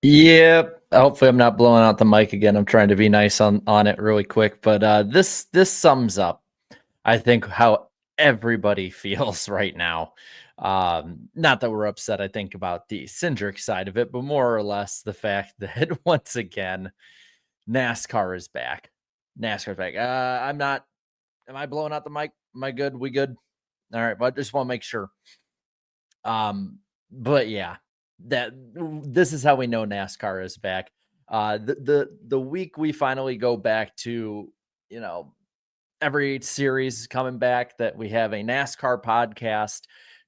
Yep. Hopefully, I'm not blowing out the mic again. I'm trying to be nice on it really quick, but this sums up, I think, how everybody feels right now. Not that we're upset, I think, about the Cindric side of it, but more or less the fact that once again, NASCAR is back. NASCAR's back. I'm not. Am I blowing out the mic? Am I good? We good? All right. But I just want to make sure. But yeah, this is how we know NASCAR is back. The week we finally go back to, you know, every series coming back, that we have a NASCAR podcast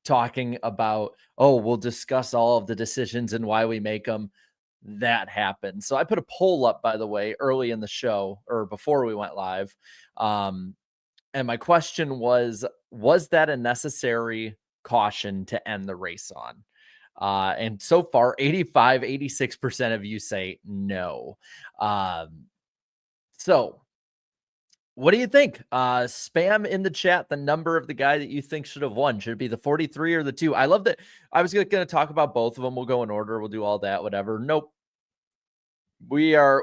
talking about, oh, we'll discuss all of the decisions and why we make them. That happened. So I put a poll up, by the way, early in the show or before we went live. Um, and my question was that a necessary caution to end the race on? And so far, 86% of you say no. Um, so what do you think? Spam in the chat the number of the guy that you think should have won. Should it be the 43 or the 2? I love that. I was going to talk about both of them. We'll go in order. We'll do all that, whatever. Nope. We are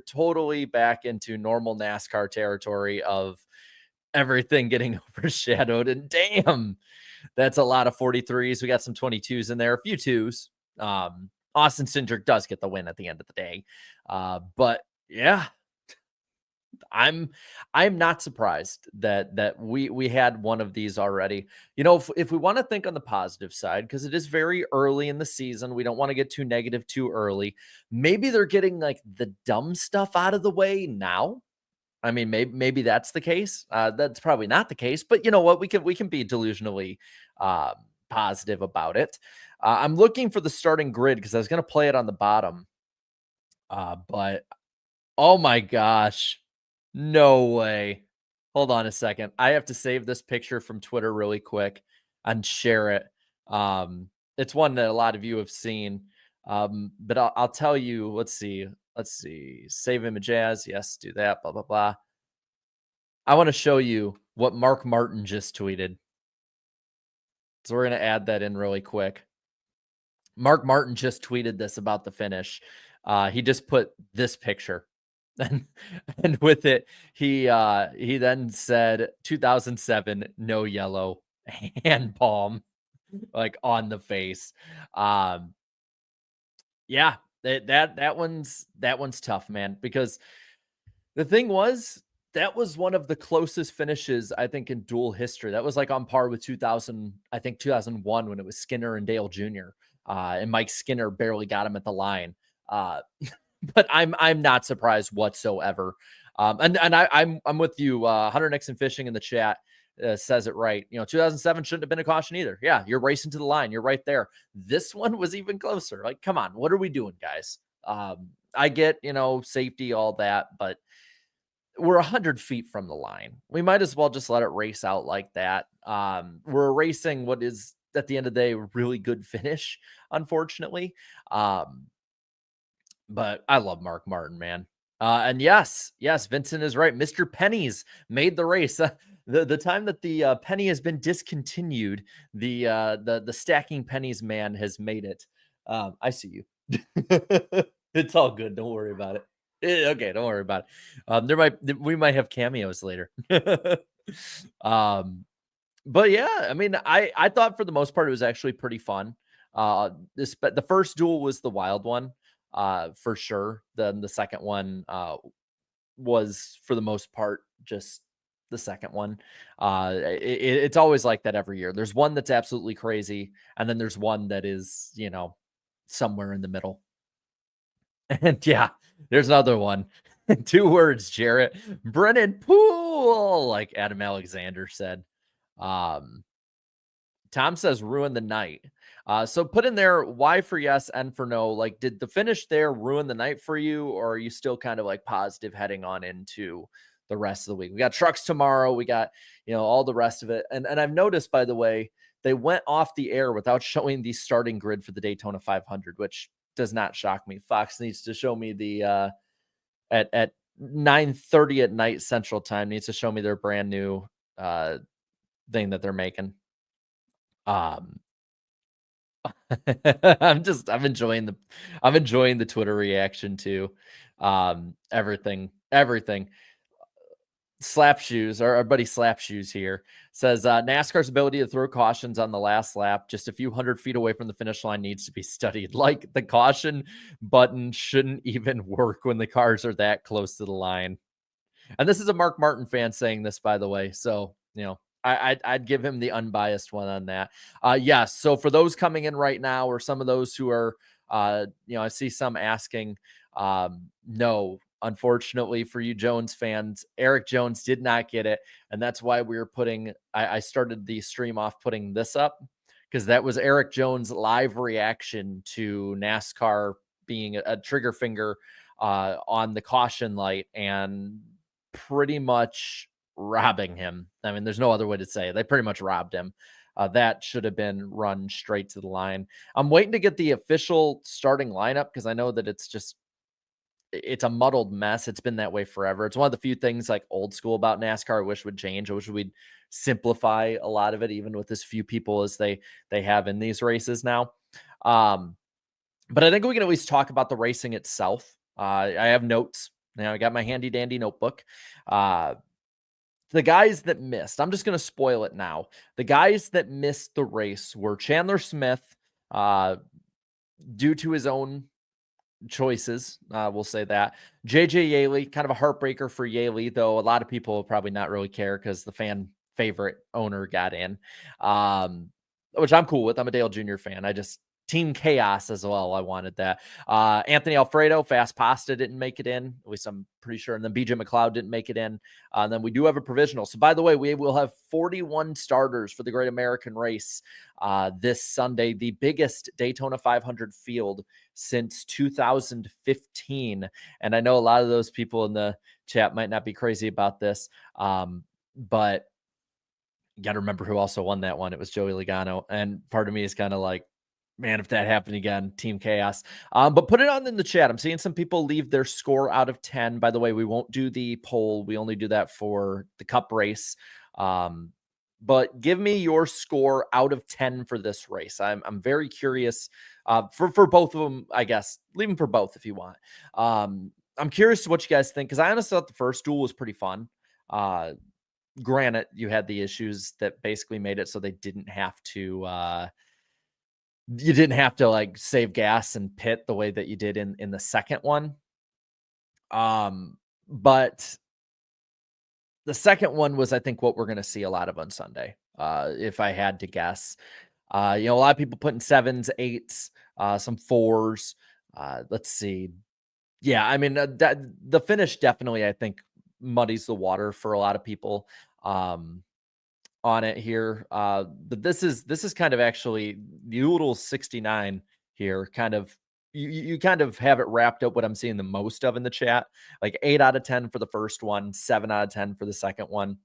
totally back into normal NASCAR territory of everything getting overshadowed. And damn, that's a lot of 43s. We got some 22s in there, a few twos. Austin Cindric does get the win at the end of the day. But yeah, I'm not surprised that we had one of these already. You know, if we want to think on the positive side, because it is very early in the season, we don't want to get too negative too early. Maybe they're getting like the dumb stuff out of the way now. I mean, maybe that's the case. That's probably not the case, but you know what? We can be delusionally uh, positive about it. I'm looking for the starting grid because I was going to play it on the bottom, but oh my gosh, no way! Hold on a second. I have to save this picture from Twitter really quick and share it. It's one that a lot of you have seen, but I'll tell you. Let's see. Let's see. Save image as. Yes, do that. Blah blah blah. I want to show you what Mark Martin just tweeted. So we're going to add that in really quick. Mark Martin just tweeted this about the finish. He just put this picture. And, and with it, he then said 2007, no yellow, hand palm, like on the face. Um, yeah, that one's tough, man, because the thing was, that was one of the closest finishes, I think, in dual history. That was like on par with 2000, I think 2001, when it was Skinner and Dale Jr. And Mike Skinner barely got him at the line. Uh, but I'm not surprised whatsoever. I'm with you. Hunter Nixon Fishing in the chat says it right. You know, 2007 shouldn't have been a caution either. Yeah, you're racing to the line. You're right there. This one was even closer. Like, come on, what are we doing, guys? I get, safety, all that, but we're 100 feet from the line. We might as well just let it race out like that. We're erasing what is, at the end of the day, a really good finish, unfortunately. But I love Mark Martin, man. And yes, Vincent is right. Mr. Penny's made the race. The time that the penny has been discontinued, the stacking pennies man has made it. I see you. It's all good. Don't worry about it. Okay, don't worry about it. We might have cameos later. um, but yeah, I mean, I thought for the most part it was actually pretty fun. The first duel was the wild one, for sure. Then the second one was, for the most part, just the second one. It's always like that every year. There's one that's absolutely crazy, and then there's one that is, somewhere in the middle. And yeah, there's another one. 2 words, Jarrett. Brennan Poole, like Adam Alexander said. Um, Tom says ruin the night. So put in there Y for yes, N for no. Like, did the finish there ruin the night for you, or are you still kind of like positive heading on into the rest of the week? We got trucks tomorrow. We got, all the rest of it. And I've noticed, by the way, they went off the air without showing the starting grid for the Daytona 500, which does not shock me. Fox needs to show me the at 9:30 at night Central Time, needs to show me their brand new thing that they're making. Um, I'm enjoying the Twitter reaction too. Everything. Slap Shoes, our buddy Slap Shoes here says NASCAR's ability to throw cautions on the last lap, just a few hundred feet away from the finish line, needs to be studied. Like the caution button shouldn't even work when the cars are that close to the line. And this is a Mark Martin fan saying this, by the way. So, I'd give him the unbiased one on that. Yes. So for those coming in right now, or some of those who are, I see some asking, no, unfortunately for you Jones fans, Eric Jones did not get it. And that's why we were I started the stream off putting this up, because that was Eric Jones' live reaction to NASCAR being a trigger finger on the caution light and pretty much robbing him. I mean, there's no other way to say it. They pretty much robbed him. That should have been run straight to the line. I'm waiting to get the official starting lineup, because I know that it's a muddled mess. It's been that way forever. It's one of the few things like old school about NASCAR I wish would change. I wish we'd simplify a lot of it, even with as few people as they have in these races now. But I think we can at least talk about the racing itself. I have notes. Now I got my handy dandy notebook. The guys that missed, I'm just going to spoil it now. The guys that missed the race were Chandler Smith, due to his own choices. We'll say that. JJ Yaley, kind of a heartbreaker for Yaley, though a lot of people will probably not really care because the fan favorite owner got in, which I'm cool with. I'm a Dale Jr. fan. Team Chaos as well. I wanted that. Anthony Alfredo, Fast Pasta didn't make it in. At least I'm pretty sure. And then BJ McLeod didn't make it in. And then we do have a provisional. So by the way, we will have 41 starters for the Great American Race this Sunday, the biggest Daytona 500 field since 2015. And I know a lot of those people in the chat might not be crazy about this, but you got to remember who also won that one. It was Joey Logano. And part of me is kind of like, man, if that happened again, Team Chaos. But put it on in the chat. I'm seeing some people leave their score out of 10. By the way, we won't do the poll. We only do that for the Cup race. But give me your score out of 10 for this race. I'm very curious for both of them, I guess. Leave them for both if you want. I'm curious what you guys think, because I honestly thought the first duel was pretty fun. Granted, you had the issues that basically made it so they didn't have to you didn't have to like save gas and pit the way that you did in the second one. But the second one was, I think, what we're going to see a lot of on Sunday. If I had to guess, a lot of people putting 7s, 8s, some 4s. Let's see. Yeah. I mean, the finish definitely, I think, muddies the water for a lot of people. On it here. But this is kind of actually Noodle 69 here. Kind of, you kind of have it wrapped up what I'm seeing the most of in the chat, like 8 out of 10 for the first one, 7 out of 10 for the second one.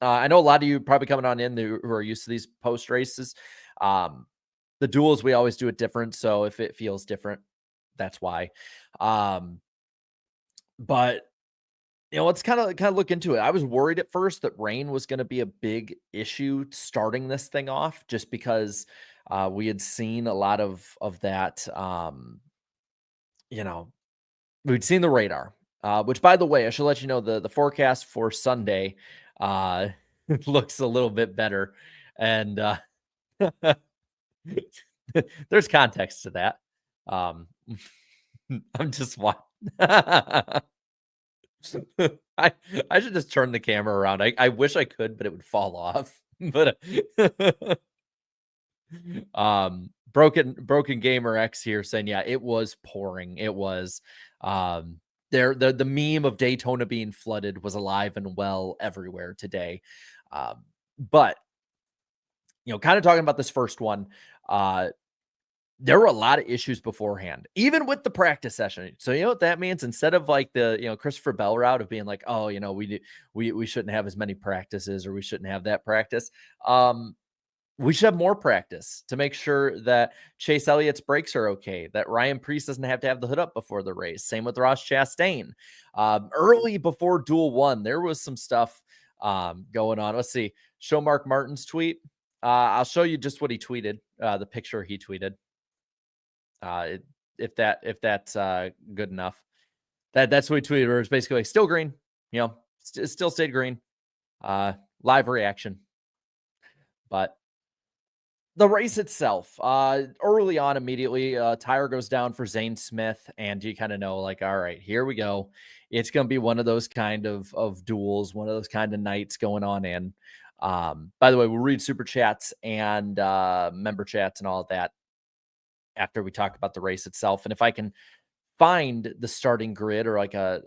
I know a lot of you probably coming on in who are used to these post races. The duels, we always do it different. So if it feels different, that's why. But let's kind of look into it. I was worried at first that rain was going to be a big issue starting this thing off, just because we had seen a lot of that. We'd seen the radar, which, by the way, I should let you know the forecast for Sunday looks a little bit better, and there's context to that. I'm just watching. I should just turn the camera around. I wish I could, but it would fall off. But broken gamer X here saying, yeah, it was pouring. It was the meme of Daytona being flooded was alive and well everywhere today. But kind of talking about this first one, there were a lot of issues beforehand, even with the practice session. So you know what that means? Instead of like the Christopher Bell route of being like, oh, we shouldn't have as many practices, or we shouldn't have that practice. We should have more practice to make sure that Chase Elliott's brakes are okay, that Ryan Preece doesn't have to have the hood up before the race. Same with Ross Chastain. Early before Duel 1, there was some stuff going on. Let's see. Show Mark Martin's tweet. I'll show you just what he tweeted, the picture he tweeted. It, if that's good enough. That's what he tweeted. Where it's basically like, still green, still stayed green. Live reaction. But the race itself, early on, immediately, tire goes down for Zane Smith, and you kind of know, like, all right, here we go. It's going to be one of those kind of duels, one of those kind of nights going on in. By the way, we'll read super chats and member chats and all of that after we talk about the race itself. And if I can find the starting grid or like a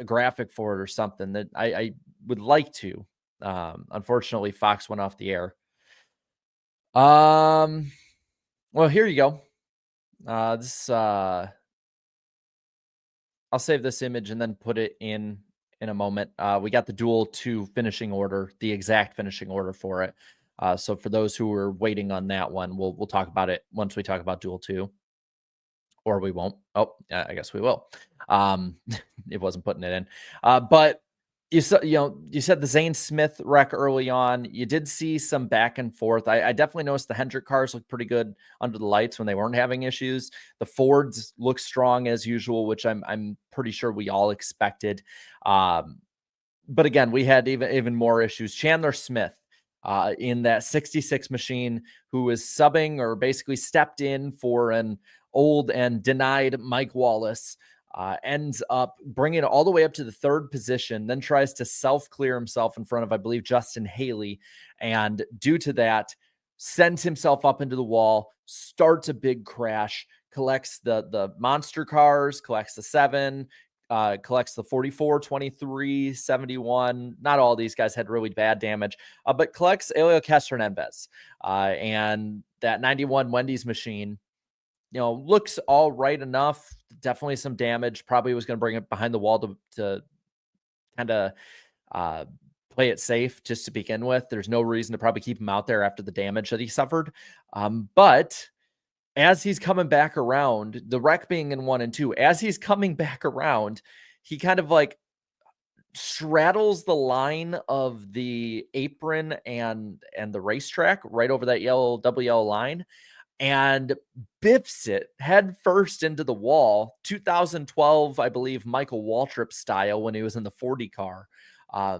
graphic for it or something, that I would like to. Unfortunately, Fox went off the air. Well, here you go. I'll save this image and then put it in a moment. We got the Duel 2 finishing order, the exact finishing order for it. So for those who are waiting on that one, we'll talk about it once we talk about Duel 2. Or we won't. Oh, I guess we will. It wasn't putting it in. But you said the Zane Smith wreck early on. You did see some back and forth. I definitely noticed the Hendrick cars looked pretty good under the lights when they weren't having issues. The Fords look strong as usual, which I'm pretty sure we all expected. But again, we had even more issues. Chandler Smith in that 66 machine, who was subbing or basically stepped in for an old and denied Mike Wallace, ends up bringing it all the way up to the third position, then tries to self-clear himself in front of, I believe, Justin Haley. And due to that, sends himself up into the wall, starts a big crash, collects the monster cars, collects the 7, collects the 44, 23, 71. Not all these guys had really bad damage, but collects Elio Castro-Neves. And that 91 Wendy's machine, looks all right enough. Definitely some damage. Probably was going to bring it behind the wall to kind of play it safe just to begin with. There's no reason to probably keep him out there after the damage that he suffered. But as he's coming back around, the wreck being in 1 and 2, as he's coming back around, he kind of like straddles the line of the apron and the racetrack right over that double yellow line, and biffs it head first into the wall. 2012, I believe, Michael Waltrip style when he was in the 40 car. I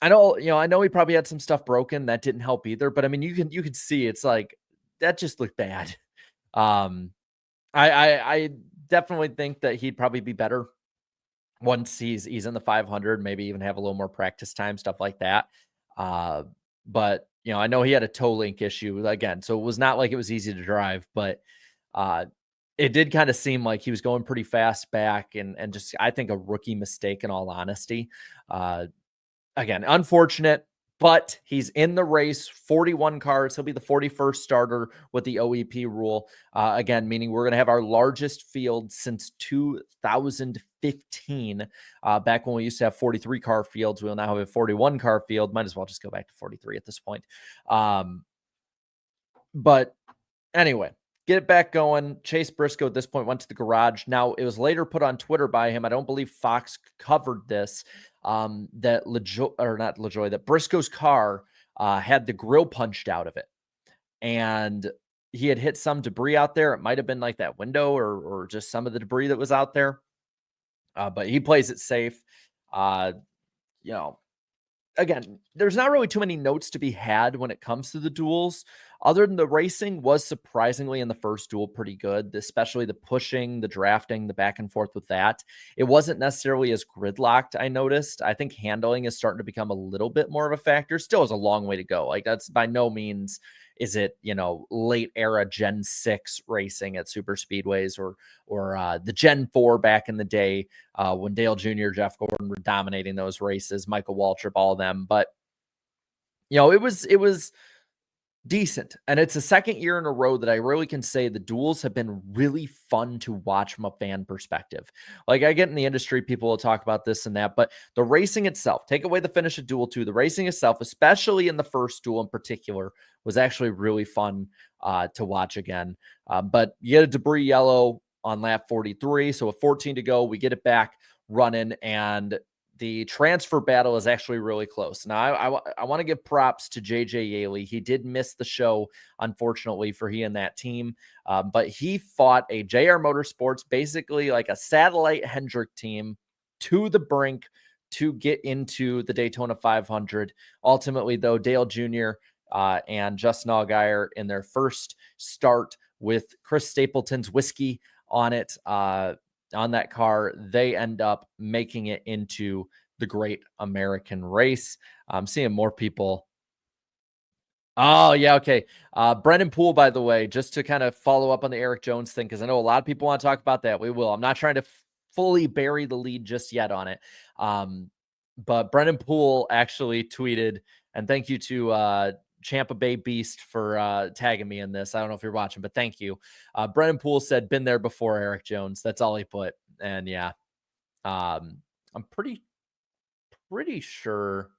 know he probably had some stuff broken that didn't help either, but I mean, you can see it's like that just looked bad. I definitely think that he'd probably be better once he's in the 500, maybe even have a little more practice time, stuff like that. But I know he had a toe link issue again, so it was not like it was easy to drive, but it did kind of seem like he was going pretty fast back, and just, I think, a rookie mistake in all honesty. Again, unfortunate, but he's in the race, 41 cars. He'll be the 41st starter with the OEP rule. Again, meaning we're going to have our largest field since 2015. Back when we used to have 43 car fields, we'll now have a 41 car field. Might as well just go back to 43 at this point. But anyway, get it back going. Chase Briscoe at this point went to the garage. Now, it was later put on Twitter by him. I don't believe Fox covered this. That Briscoe's car had the grill punched out of it, and he had hit some debris out there. It might have been like that window or just some of the debris that was out there. But he plays it safe. Again, there's not really too many notes to be had when it comes to the duels, other than the racing was surprisingly in the first duel pretty good, especially the pushing, the drafting, the back and forth with that. It wasn't necessarily as gridlocked, I noticed. I think handling is starting to become a little bit more of a factor. Still has a long way to go. Like, that's by no means is it, late era Gen 6 racing at super speedways or the Gen 4 back in the day when Dale Jr., Jeff Gordon were dominating those races, Michael Waltrip, all of them. But, it was decent. And it's the second year in a row that I really can say the duels have been really fun to watch from a fan perspective. Like, I get in the industry, people will talk about this and that, but the racing itself, take away the finish of Duel 2, the racing itself, especially in the first duel in particular, was actually really fun to watch again. But you get a debris yellow on lap 43. So with 14 to go, we get it back running, and the transfer battle is actually really close. Now, I want to give props to JJ Yaley. He did miss the show, unfortunately, for he and that team, but he fought a JR Motorsports, basically like a satellite Hendrick team, to the brink to get into the Daytona 500. Ultimately, though, Dale Jr. And Justin Allgaier in their first start with Chris Stapleton's whiskey on it, on that car, they end up making it into the Great American Race. I'm seeing more people. Oh, yeah, okay. Brendan Poole, by the way, just to kind of follow up on the Eric Jones thing, because I know a lot of people want to talk about that. We will. I'm not trying to fully bury the lead just yet on it. But Brendan Poole actually tweeted, and thank you to Champa Bay Beast for tagging me in this. I don't know if you're watching, but thank you. Brendan Poole said, "Been there before, Eric Jones." That's all he put. And yeah, I'm pretty sure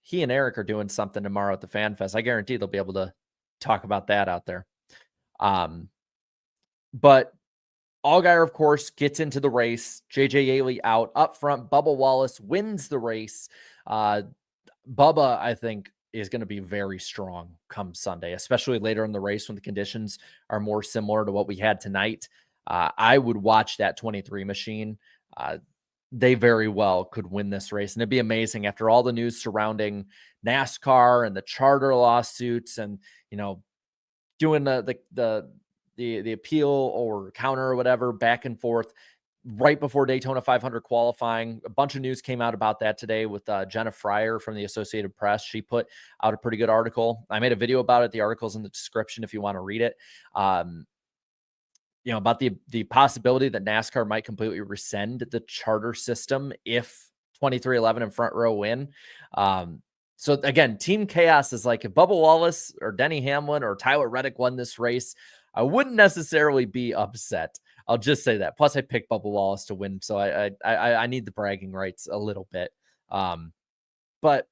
he and Eric are doing something tomorrow at the Fan Fest. I guarantee they'll be able to talk about that out there. But Allgaier, of course, gets into the race. JJ Yaley out. Up front, Bubba Wallace wins the race. Bubba, I think, is going to be very strong come Sunday, especially later in the race when the conditions are more similar to what we had tonight. I would watch that 23 machine. They very well could win this race. And it'd be amazing after all the news surrounding NASCAR and the charter lawsuits and, you know, doing the appeal or counter or whatever back and forth right before Daytona 500 qualifying. A bunch of news came out about that today with Jenna Fryer from the Associated Press. She put out a pretty good article. I made a video about it. The article's in the description if you want to read it. You know, about the possibility that NASCAR might completely rescind the charter system if 2311 and Front Row win. So again, Team Chaos is like, if Bubba Wallace or Denny Hamlin or Tyler Reddick won this race, I wouldn't necessarily be upset. I'll just say that. Plus, I picked Bubba Wallace to win, so I need the bragging rights a little bit. But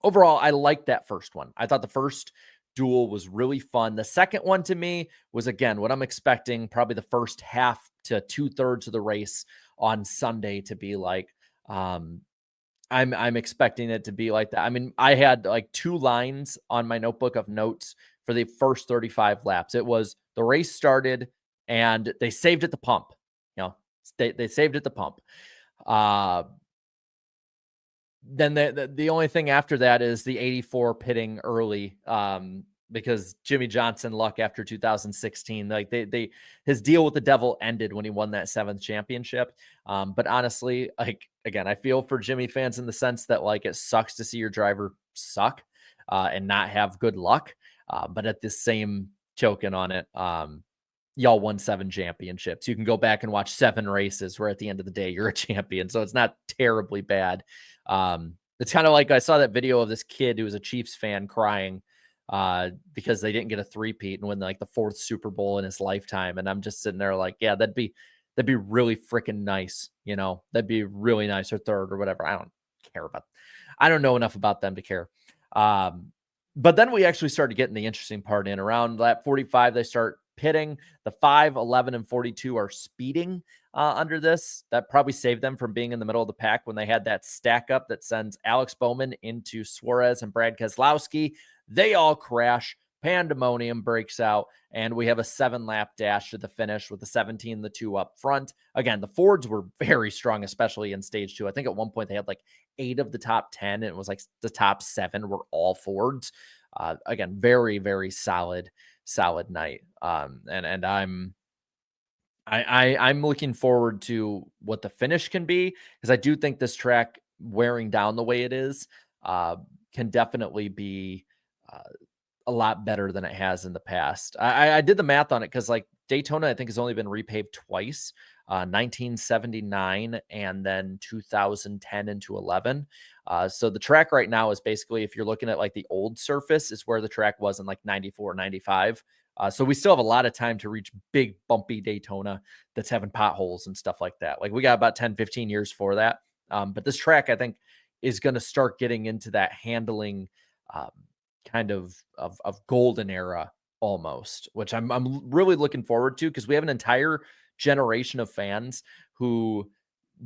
overall, I liked that first one. I thought the first duel was really fun. The second one to me was, again, what I'm expecting, probably the first half to 2/3 of the race on Sunday to be like. I'm expecting it to be like that. I mean, I had like 2 lines on my notebook of notes for the first 35 laps. It was the race started and they saved at the pump. You know, they saved at the pump. Then the only thing after that is the 84 pitting early, because Jimmy Johnson luck after 2016, like his deal with the devil ended when he won that 7th championship. But honestly, like, again, I feel for Jimmy fans in the sense that, like, it sucks to see your driver suck and not have good luck. But at the same token on it, y'all won 7 championships. You can go back and watch 7 races where at the end of the day, you're a champion. So it's not terribly bad. It's kind of like, I saw that video of this kid who was a Chiefs fan crying because they didn't get a 3-peat and win like the 4th Super Bowl in his lifetime. And I'm just sitting there like, yeah, that'd be really freaking nice. You know, that'd be really nice, or 3rd or whatever. I don't care about, I don't know enough about them to care. But then we actually started getting the interesting part in. Around lap 45, they start pitting. The 5, 11, and 42 are speeding under this. That probably saved them from being in the middle of the pack when they had that stack up that sends Alex Bowman into Suarez and Brad Keselowski. They all crash. Pandemonium breaks out, and we have a 7-lap dash to the finish with the 17, the 2 up front. Again, the Fords were very strong, especially in stage 2. I think at one point they had like 8 of the top 10, and it was like the top 7 were all Fords. Again, very, very solid night. And I'm looking forward to what the finish can be, because I do think this track wearing down the way it is can definitely be a lot better than it has in the past. I did the math on it because, like, Daytona, I think, has only been repaved twice, 1979 and then 2010 into 11. So the track right now is basically, if you're looking at like the old surface, is where the track was in like 94, 95. So we still have a lot of time to reach big bumpy Daytona that's having potholes and stuff like that. Like, we got about 10, 15 years for that. But this track, I think, is going to start getting into that handling kind of golden era almost, which I'm really looking forward to, because we have an entire generation of fans who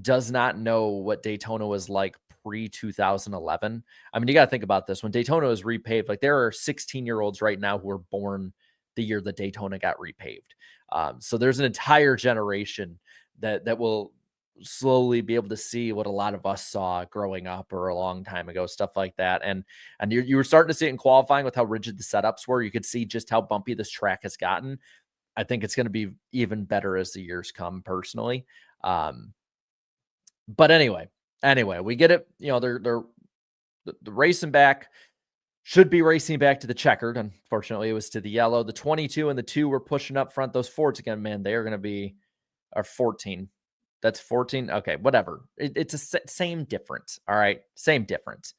does not know what Daytona was like pre 2011. I mean, you got to think about this. When Daytona was repaved, like there are 16-year-olds right now who were born the year that Daytona got repaved. So there's an entire generation that will slowly be able to see what a lot of us saw growing up or a long time ago, stuff like that. And you were starting to see it in qualifying with how rigid the setups were. You could see just how bumpy this track has gotten. I think it's going to be even better as the years come, personally. But anyway, we get it. You know, they're the racing back, should be racing back to the checkered. Unfortunately, it was to the yellow. The 22 and the 2 were pushing up front. Those Fords again, man, they are going to be 14. That's 14. Okay, whatever. It's a same difference. All right, same difference.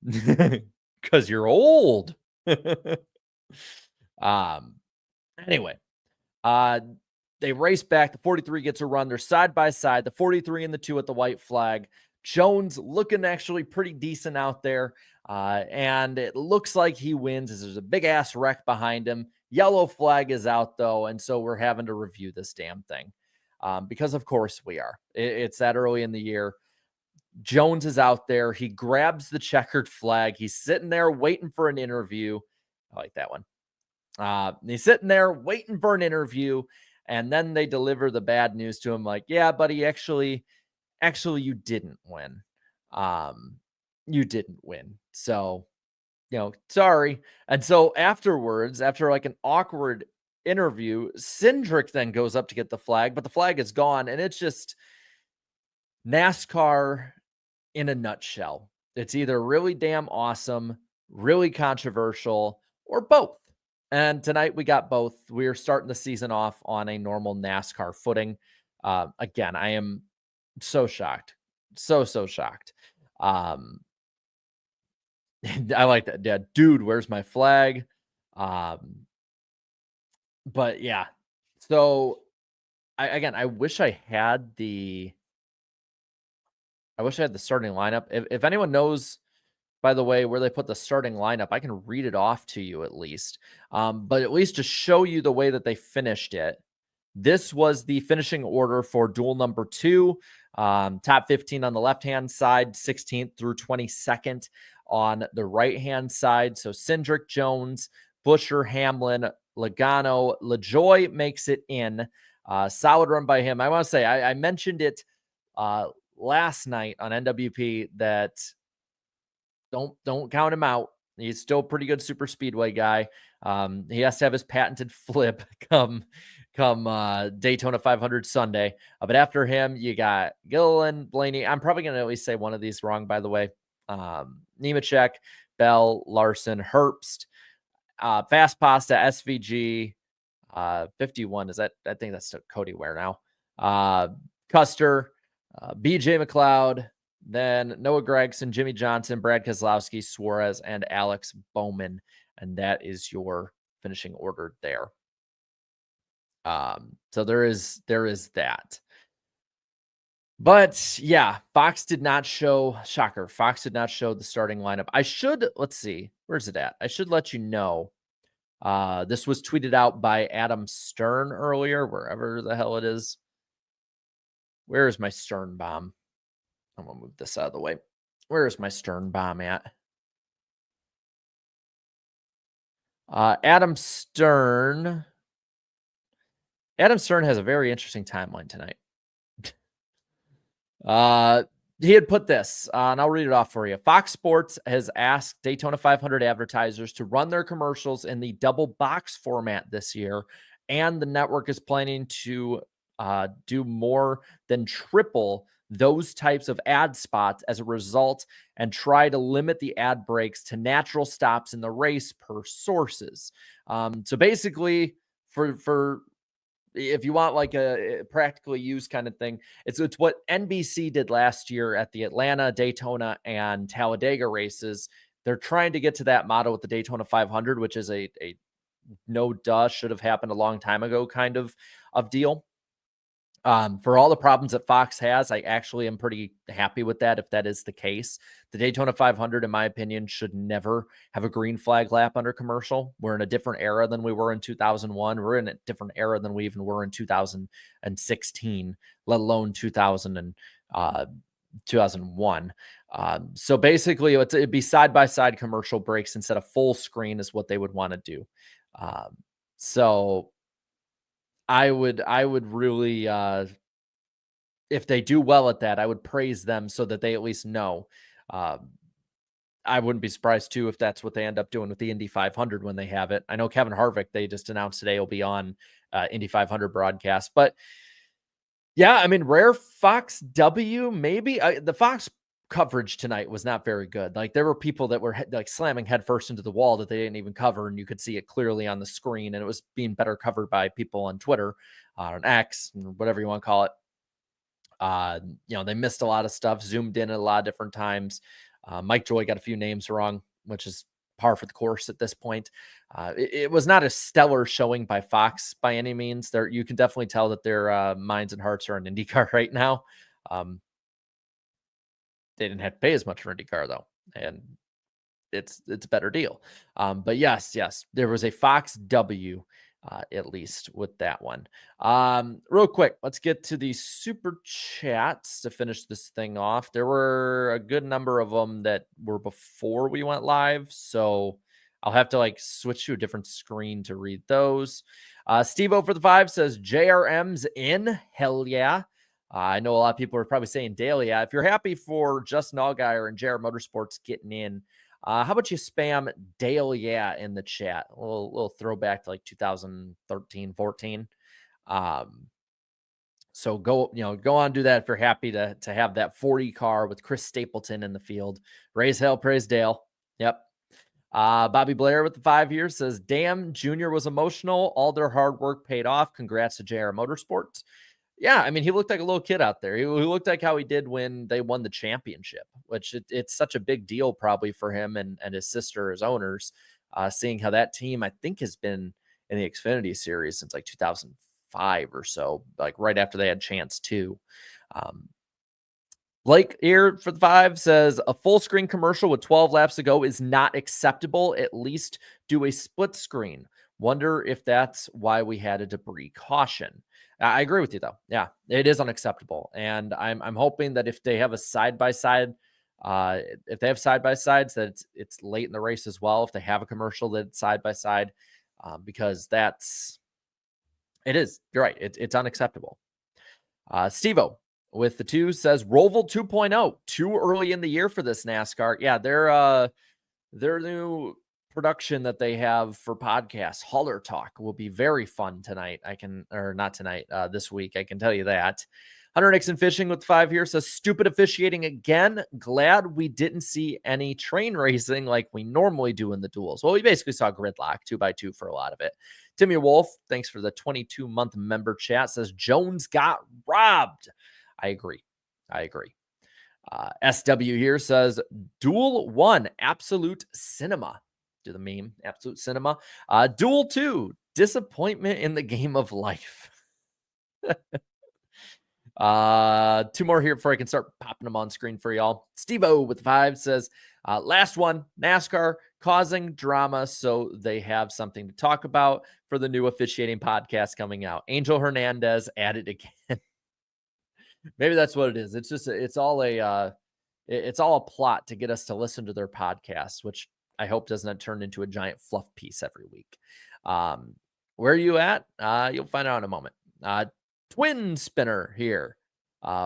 Because you're old. Anyway, they race back. The 43 gets a run. They're side by side. The 43 and the 2 at the white flag. Jones looking actually pretty decent out there. And it looks like he wins as there's a big ass wreck behind him. Yellow flag is out though. And so we're having to review this damn thing. Because of course we are. It's that early in the year. Jones is out there. He grabs the checkered flag. He's sitting there waiting for an interview. I like that one. He's sitting there waiting for an interview. And then they deliver the bad news to him like, yeah, buddy, actually, you didn't win. You didn't win. So, you know, sorry. And so afterwards, after like an awkward interview, Cindric then goes up to get the flag, but the flag is gone. And it's just NASCAR in a nutshell. It's either really damn awesome, really controversial, or both. And tonight we got both. We're starting the season off on a normal NASCAR footing. Again, I am so shocked. So shocked. I like that. Yeah, dude, where's my flag? But yeah. So I wish I had the starting lineup. If anyone knows, by the way, where they put the starting lineup, I can read it off to you at least. But at least to show you the way that they finished it. This was the finishing order for duel number 2. Top 15 on the left-hand side, 16th through 22nd on the right-hand side. So Cindric, Jones, Buescher, Hamlin, Logano, LaJoie makes it in. Solid run by him. I want to say, I mentioned it last night on NWP that don't count him out. He's still a pretty good super speedway guy. He has to have his patented flip come Daytona 500 Sunday. But after him, you got Gilliland, Blaney. I'm probably going to at least say one of these wrong, by the way. Nemechek, Bell, Larson, Herbst, Fast Pasta, SVG, 51. Is that? I think that's Cody Ware now. Custer, BJ McLeod, then Noah Gregson, Jimmy Johnson, Brad Keselowski, Suarez, and Alex Bowman. And that is your finishing order there. So there is that. But yeah, Fox did not show, shocker, Fox did not show the starting lineup. Let's see, where's it at? I should let you know. This was tweeted out by Adam Stern earlier, wherever the hell it is. Where is my Stern bomb? I'm going to move this out of the way. Where is my Stern bomb at? Adam Stern has a very interesting timeline tonight. He had put this, and I'll read it off for you. Fox Sports has asked Daytona 500 advertisers to run their commercials in the double box format this year, and the network is planning to do more than triple those types of ad spots as a result and try to limit the ad breaks to natural stops in the race per sources. So basically, for if you want like a practically used kind of thing, it's what NBC did last year at the Atlanta, Daytona, and Talladega races. They're trying to get to that model with the Daytona 500, which is a no duh, should have happened a long time ago kind of deal. For all the problems that Fox has, I actually am pretty happy with that if that is the case. The Daytona 500, in my opinion, should never have a green flag lap under commercial. We're in a different era than we were in 2001. We're in a different era than we even were in 2016, let alone 2001. So basically, it'd be side-by-side commercial breaks instead of full screen is what they would want to do. So I would really, if they do well at that, I would praise them so that they at least know. I wouldn't be surprised too if that's what they end up doing with the Indy 500 when they have it. I know Kevin Harvick, they just announced today, will be on Indy 500 broadcast. But yeah, I mean, rare Fox W, maybe. The Fox coverage tonight was not very good. Like, there were people that were like slamming headfirst into the wall that they didn't even cover, and you could see it clearly on the screen, and it was being better covered by people on Twitter, on X, whatever you want to call it. They missed a lot of stuff, zoomed in at a lot of different times. Mike Joy got a few names wrong, which is par for the course at this point. It was not a stellar showing by Fox by any means. You can definitely tell that their minds and hearts are on IndyCar right now. They didn't have to pay as much for IndyCar though, and it's a better deal. But yes, there was a Fox W. At least with that one. Real quick, let's get to the super chats to finish this thing off. There were a good number of them that were before we went live, so I'll have to switch to a different screen to read those. Steve O for the 5 says JRM's in. Hell yeah. I know a lot of people are probably saying Dale, yeah. If you're happy for Justin Allgaier and JR Motorsports getting in, how about you spam Dale yeah in the chat? A little throwback to 2013, 14. So go on and do that if you're happy to have that 40 car with Chris Stapleton in the field. Raise hell, praise Dale. Yep. Bobby Blair with the 5 years says, damn, Junior was emotional. All their hard work paid off. Congrats to JR Motorsports. Yeah, I mean, he looked like a little kid out there. He looked like how he did when they won the championship, which it's such a big deal probably for him and his sister as owners, seeing how that team, I think, has been in the Xfinity Series since 2005 or so, right after they had Chance 2. Blake here for the 5 says, a full screen commercial with 12 laps to go is not acceptable. At least do a split screen. Wonder if that's why we had a debris caution. I agree with you though. Yeah, it is unacceptable. And I'm hoping that if they have a side-by-side, if they have side-by-sides, that it's late in the race as well. If they have a commercial that's side-by-side, because you're right. It's unacceptable. Steve-O with the 2 says Roval 2.0, too early in the year for this NASCAR. Yeah, their new production that they have for podcasts, Hauler Talk, will be very fun tonight. This week. I can tell you that. Hunter Nixon Fishing with 5 here says, stupid officiating again. Glad we didn't see any train racing like we normally do in the duels. Well, we basically saw gridlock 2x2 for a lot of it. Timmy Wolf, thanks for the 22-month member chat, says Jones got robbed. I agree. SW here says Duel 1, Absolute Cinema. Do the meme, Absolute Cinema. Duel 2, disappointment in the game of life. 2 more here before I can start popping them on screen for y'all. Steve-O with 5 says, last one, NASCAR causing drama so they have something to talk about for the new officiating podcast coming out. Angel Hernandez at it again. Maybe that's what it is. It's all a plot to get us to listen to their podcast, which I hope doesn't turn into a giant fluff piece every week. Where are you at? You'll find out in a moment. Twin Spinner here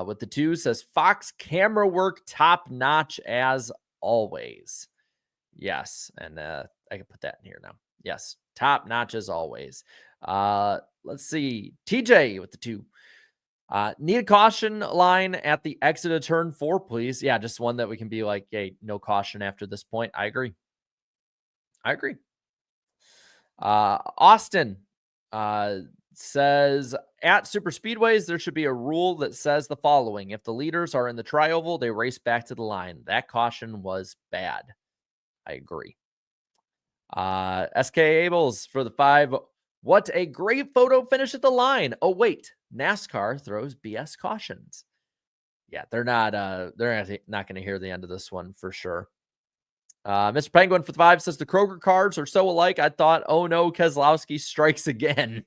with the 2 says Fox camera work top notch as always. Yes, and I can put that in here now. Yes, top notch as always. Let's see. TJ with the 2. Need a caution line at the exit of turn 4, please. Yeah, just one that we can be like, hey, no caution after this point. I agree. Austin says, at super speedways, there should be a rule that says the following. If the leaders are in the tri-oval, they race back to the line. That caution was bad. I agree. SK Ables for the 5. What a great photo finish at the line. Oh, wait. NASCAR throws BS cautions. Yeah, they're not going to hear the end of this one for sure. Mr. Penguin for the 5 says the Kroger cards are so alike. I thought, oh no, Keselowski strikes again.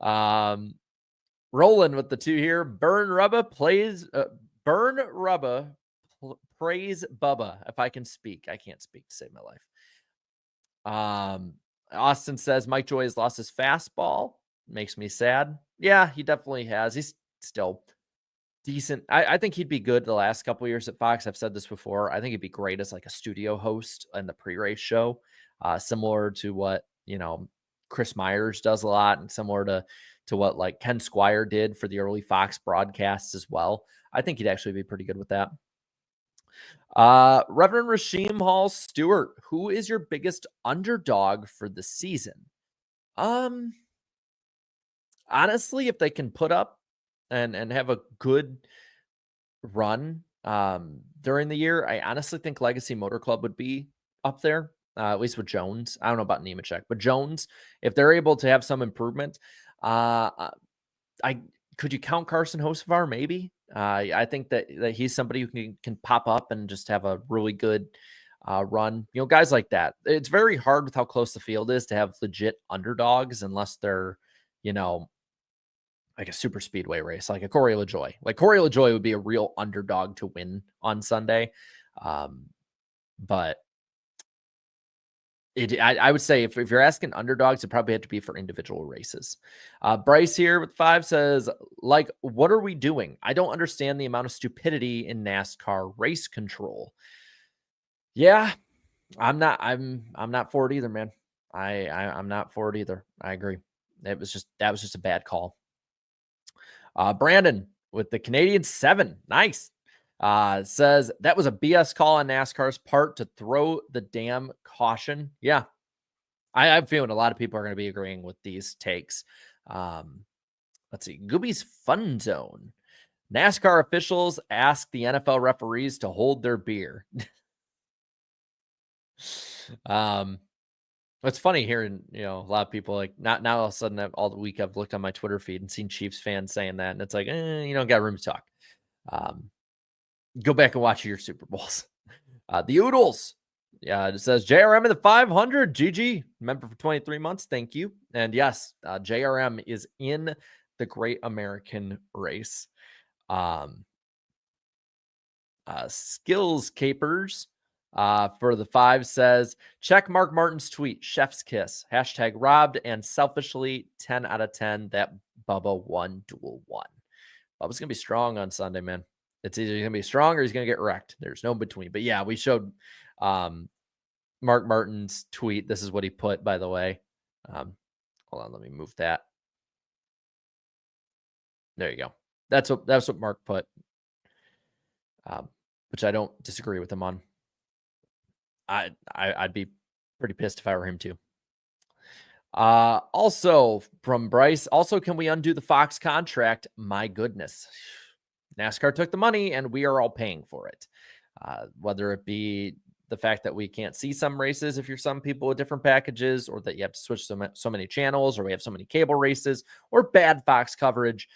Rolling with the 2 here. Burn Rubba praise Bubba. If I can speak, I can't speak to save my life. Austin says Mike Joy has lost his fastball. Makes me sad. Yeah, he definitely has. He's still decent. I think he'd be good the last couple years at Fox. I've said this before. I think he'd be great as like a studio host in the pre-race show, similar to what Chris Myers does a lot, and similar to what like Ken Squire did for the early Fox broadcasts as well. I think he'd actually be pretty good with that. Reverend Rasheem Hall Stewart, who is your biggest underdog for the season? Honestly, if they can put up and have a good run during the year, I honestly think Legacy Motor Club would be up there, at least with Jones. I don't know about Nemechek, but Jones, if they're able to have some improvement, could you count Carson Hocevar? Maybe. I think that he's somebody who can pop up and just have a really good run. Guys like that. It's very hard with how close the field is to have legit underdogs unless they're, like a super speedway race, like a Corey LaJoie. Like Corey LaJoie would be a real underdog to win on Sunday. But I would say if you're asking underdogs, it probably have to be for individual races. Bryce here with 5 says, like, what are we doing? I don't understand the amount of stupidity in NASCAR race control. Yeah, I'm not for it either, man. I'm not for it either. I agree. That was just a bad call. Brandon with the Canadian 7. Nice. Says that was a BS call on NASCAR's part to throw the damn caution. Yeah. I'm feeling a lot of people are going to be agreeing with these takes. Let's see. Gooby's Fun Zone. NASCAR officials ask the NFL referees to hold their beer. It's funny hearing, a lot of people like not now all of a sudden all the week I've looked on my Twitter feed and seen Chiefs fans saying that. And it's like, you don't got room to talk. Go back and watch your Super Bowls. The Oodles. Yeah, it says JRM in the 500. GG. Member for 23 months. Thank you. And yes, JRM is in the Great American Race. Skills Capers for the 5 says, check Mark Martin's tweet. Chef's kiss. # robbed and selfishly 10 out of 10. That Bubba won duel 1. Bubba's going to be strong on Sunday, man. It's either going to be strong or he's going to get wrecked. There's no between. But yeah, we showed Mark Martin's tweet. This is what he put, by the way. Hold on, let me move that. There you go. That's what Mark put, which I don't disagree with him on. I'd be pretty pissed if I were him too. Also from Bryce, also, can we undo the Fox contract? My goodness. NASCAR took the money and we are all paying for it. Whether it be the fact that we can't see some races if you're some people with different packages, or that you have to switch so many channels, or we have so many cable races, or bad Fox coverage,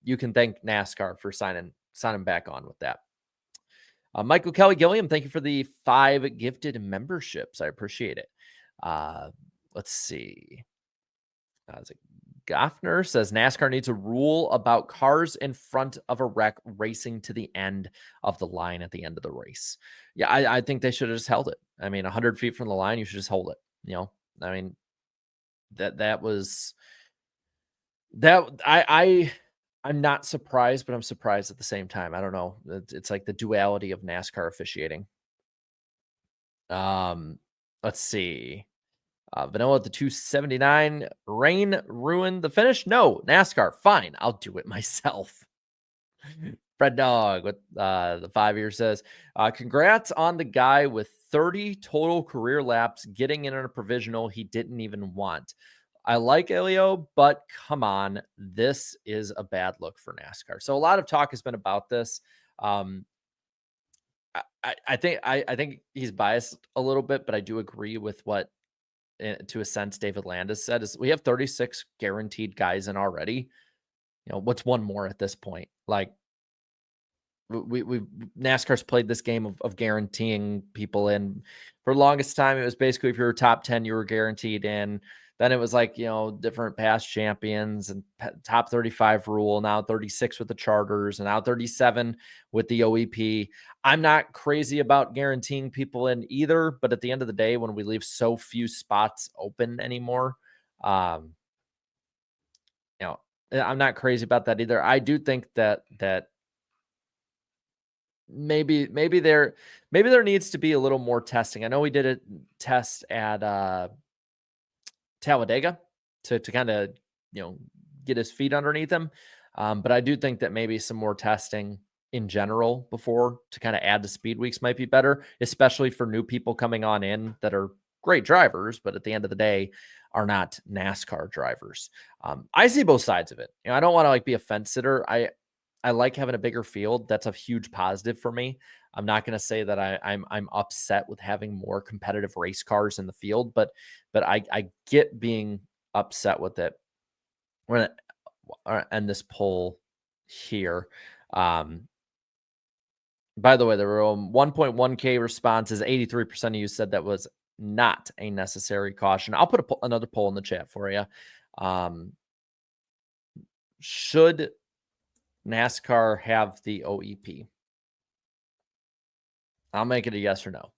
you can thank NASCAR for signing back on with that. Michael Kelly Gilliam, thank you for the 5 gifted memberships. I appreciate it. Let's see. Goffner says NASCAR needs a rule about cars in front of a wreck racing to the end of the line at the end of the race. Yeah, I think they should have just held it. I mean, 100 feet from the line, you should just hold it. I mean, that was that. I'm not surprised, but I'm surprised at the same time. I don't know. It's like the duality of NASCAR officiating. Let's see. Vanilla at the 279. Rain ruined the finish? No, NASCAR. Fine. I'll do it myself. Fred Dog with the 5 year says, congrats on the guy with 30 total career laps getting in on a provisional he didn't even want. I like Elio, but come on, this is a bad look for NASCAR. So a lot of talk has been about this. I think he's biased a little bit, but I do agree with what to a sense, David Landis said, is we have 36 guaranteed guys in already. What's one more at this point? Like, we NASCAR's played this game of guaranteeing people in. For the longest time, it was basically if you were top 10, you were guaranteed in. Then it was like, different past champions and top 35 rule. Now 36 with the charters, and now 37 with the OEP. I'm not crazy about guaranteeing people in either, but at the end of the day, when we leave so few spots open anymore, I'm not crazy about that either. I do think that maybe there needs to be a little more testing. I know we did a test at Talladega to kind of get his feet underneath him, but I do think that maybe some more testing in general before to kind of add to speed weeks might be better, especially for new people coming on in that are great drivers, but at the end of the day are not NASCAR drivers. I see both sides of it. I don't want to be a fence sitter. I like having a bigger field. That's a huge positive for me. I'm not going to say that I'm upset with having more competitive race cars in the field, but I get being upset with it. We're going to end this poll here. By the way, there were 1.1K responses. 83% of you said that was not a necessary caution. I'll put another poll in the chat for you. Should NASCAR have the OEP? I'll make it a yes or no.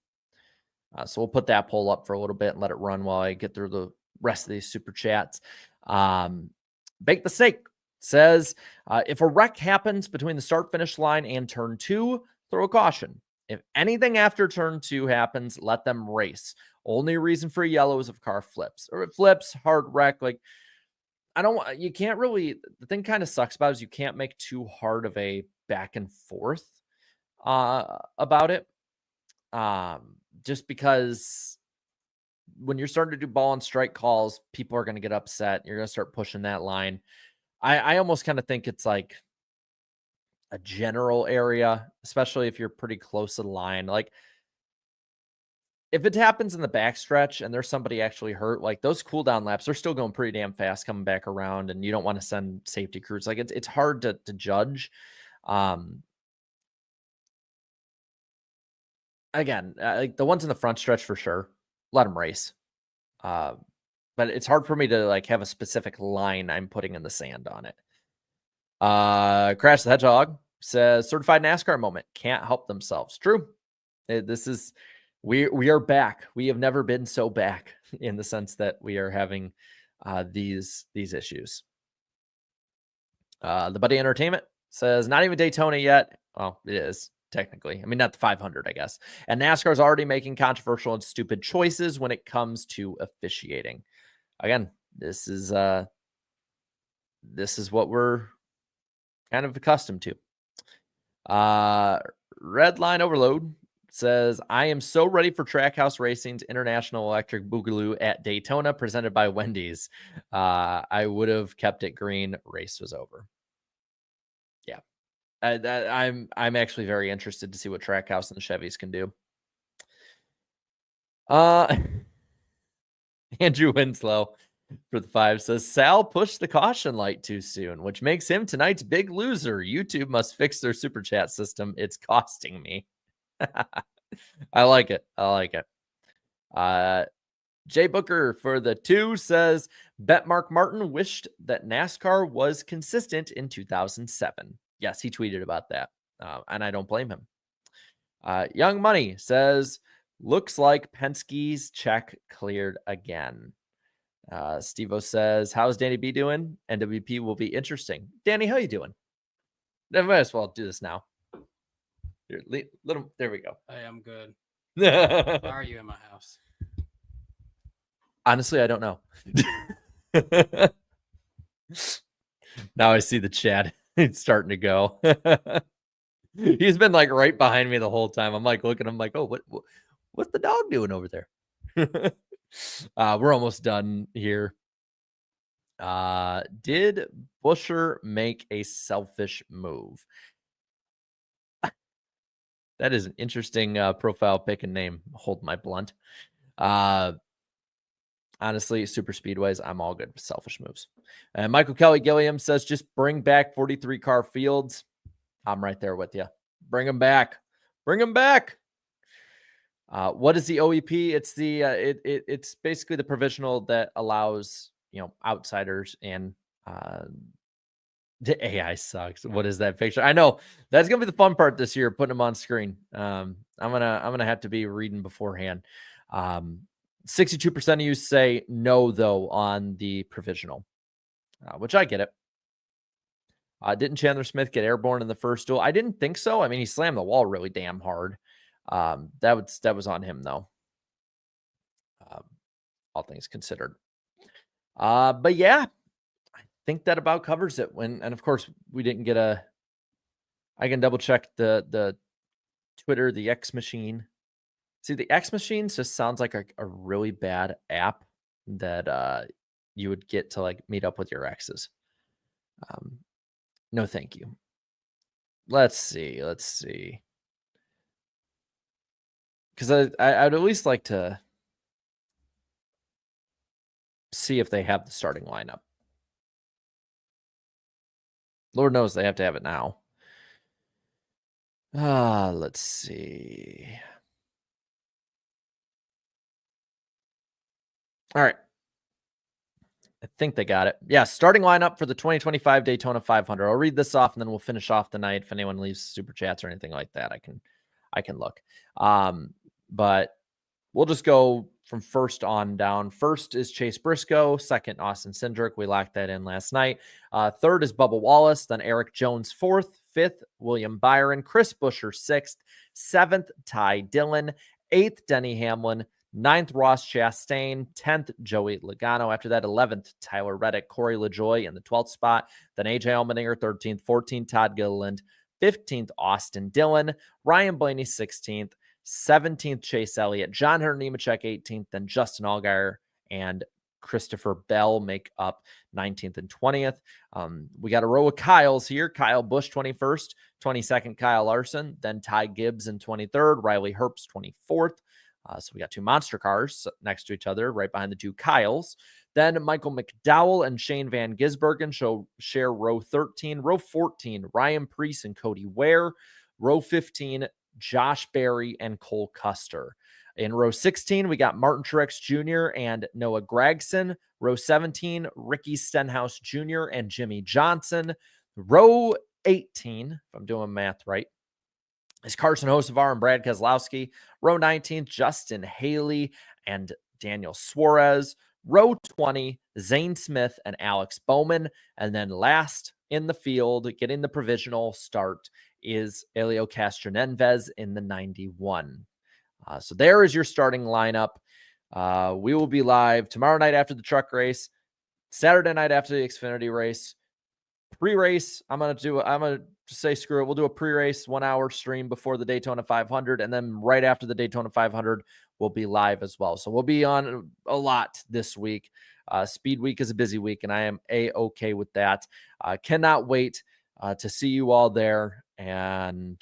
So we'll put that poll up for a little bit and let it run while I get through the rest of these super chats. Bake the Snake says, if a wreck happens between the start-finish line and turn 2, throw a caution. If anything after turn 2 happens, let them race. Only reason for a yellow is if a car flips. Or it flips, hard wreck. You can't really, the thing kind of sucks about it is you can't make too hard of a back and forth about it. Just because when you're starting to do ball and strike calls, people are going to get upset. You're going to start pushing that line. I almost kind of think it's like a general area, especially if you're pretty close to the line. Like, if it happens in the backstretch and there's somebody actually hurt, like those cooldown laps, they're still going pretty damn fast coming back around, and you don't want to send safety crews. Like, it's hard to judge. Again, like the ones in the front stretch for sure, let them race. But it's hard for me to have a specific line I'm putting in the sand on it. Crash the Hedgehog says, certified NASCAR moment, can't help themselves. True. We are back. We have never been so back in the sense that we are having these issues. The Buddy Entertainment says, not even Daytona yet. Well, it is technically. I mean, not the 500, I guess. And NASCAR is already making controversial and stupid choices when it comes to officiating. Again, this is what we're kind of accustomed to. Red Line Overload says, I am so ready for Trackhouse Racing's International Electric Boogaloo at Daytona, presented by Wendy's. I would have kept it green. Race was over. Yeah, I'm actually very interested to see what Trackhouse and the Chevys can do. Andrew Winslow for the 5 says, Sal pushed the caution light too soon, which makes him tonight's big loser. YouTube must fix their super chat system. It's costing me. I like it. Jay Booker for the 2 says, bet Mark Martin wished that NASCAR was consistent in 2007. Yes, he tweeted about that, and I don't blame him. Young Money says, looks like Penske's check cleared again. Steve-O says, how's Danny B doing? NWP will be interesting. Danny, how you doing? I might as well do this now. Here, there we go. I am good. Why are you in my house? Honestly, I don't know. Now I see the chat. It's starting to go. He's been right behind me the whole time. I'm looking. I'm oh, what's the dog doing over there? We're almost done here. Did Buescher make a selfish move? That is an interesting profile pick and name. Hold my blunt. Honestly, super speedways, I'm all good with selfish moves. And Michael Kelly Gilliam says, just bring back 43 car fields. I'm right there with you. Bring them back. Bring them back. What is the OEP? It's the it's basically the provisional that allows, you know, outsiders and the AI sucks. What is that picture? I know that's gonna be the fun part this year, putting them on screen. I'm gonna have to be reading beforehand. 62% of you say no though on the provisional, which I get it. Didn't Chandler Smith get airborne in the first duel? I didn't think so. I mean, he slammed the wall really damn hard. That was on him though. All things considered. But yeah, I think that about covers it. And of course we didn't get I can double check the Twitter, the X machine. See, the X machine just sounds like a really bad app that you would get to like meet up with your exes. No, thank you. Let's see. Because I'd at least like to see if they have the starting lineup. Lord knows they have to have it now. Let's see. All right. I think they got it. Yeah, starting lineup for the 2025 Daytona 500. I'll read this off and then we'll finish off the night. If anyone leaves super chats or anything like that, I can look. But we'll just go from first on down. First is Chase Briscoe. Second, Austin Cindric. We locked that in last night. Third is Bubba Wallace. Then Eric Jones fourth. Fifth, William Byron. Chris Buescher sixth. Seventh, Ty Dillon. Eighth, Denny Hamlin. Ninth, Ross Chastain. 10th, Joey Logano. After that, 11th, Tyler Reddick. Corey LaJoie in the 12th spot. Then AJ Allmendinger, 13th. 14th, Todd Gilliland. 15th, Austin Dillon. Ryan Blaney, 16th. 17th, Chase Elliott. John Hunter Nemechek, 18th. Then Justin Allgaier and Christopher Bell make up 19th and 20th. We got a row of Kyles here. Kyle Busch, 21st. 22nd, Kyle Larson. Then Ty Gibbs in 23rd. Riley Herbst, 24th. So we got two monster cars next to each other, right behind the two Kyles. Then Michael McDowell and Shane Van Gisbergen share row 13. Row 14, Ryan Preece and Cody Ware. Row 15, Josh Berry and Cole Custer. In row 16, we got Martin Truex Jr. and Noah Gragson. Row 17, Ricky Stenhouse Jr. and Jimmy Johnson. Row 18, if I'm doing math right, is Carson Hocevar and Brad Keselowski. Row 19, Justin Haley and Daniel Suarez. Row 20, Zane Smith and Alex Bowman. And then last in the field, getting the provisional start, is Elio Castronenvez in the 91. So there is your starting lineup. We will be live tomorrow night after the truck race, Saturday night after the Xfinity race. Pre-race, I'm going to just say screw it. We'll do a pre-race 1 hour stream before the Daytona 500. And then right after the Daytona 500, we'll be live as well. So we'll be on a lot this week. Speed week is a busy week, and I am A-okay with that. Cannot wait to see you all there. And,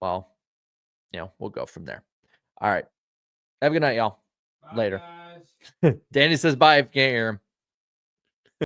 well, you know, we'll go from there. All right. Have a good night, y'all. Bye, Later. guys. Danny says bye if you can't hear him.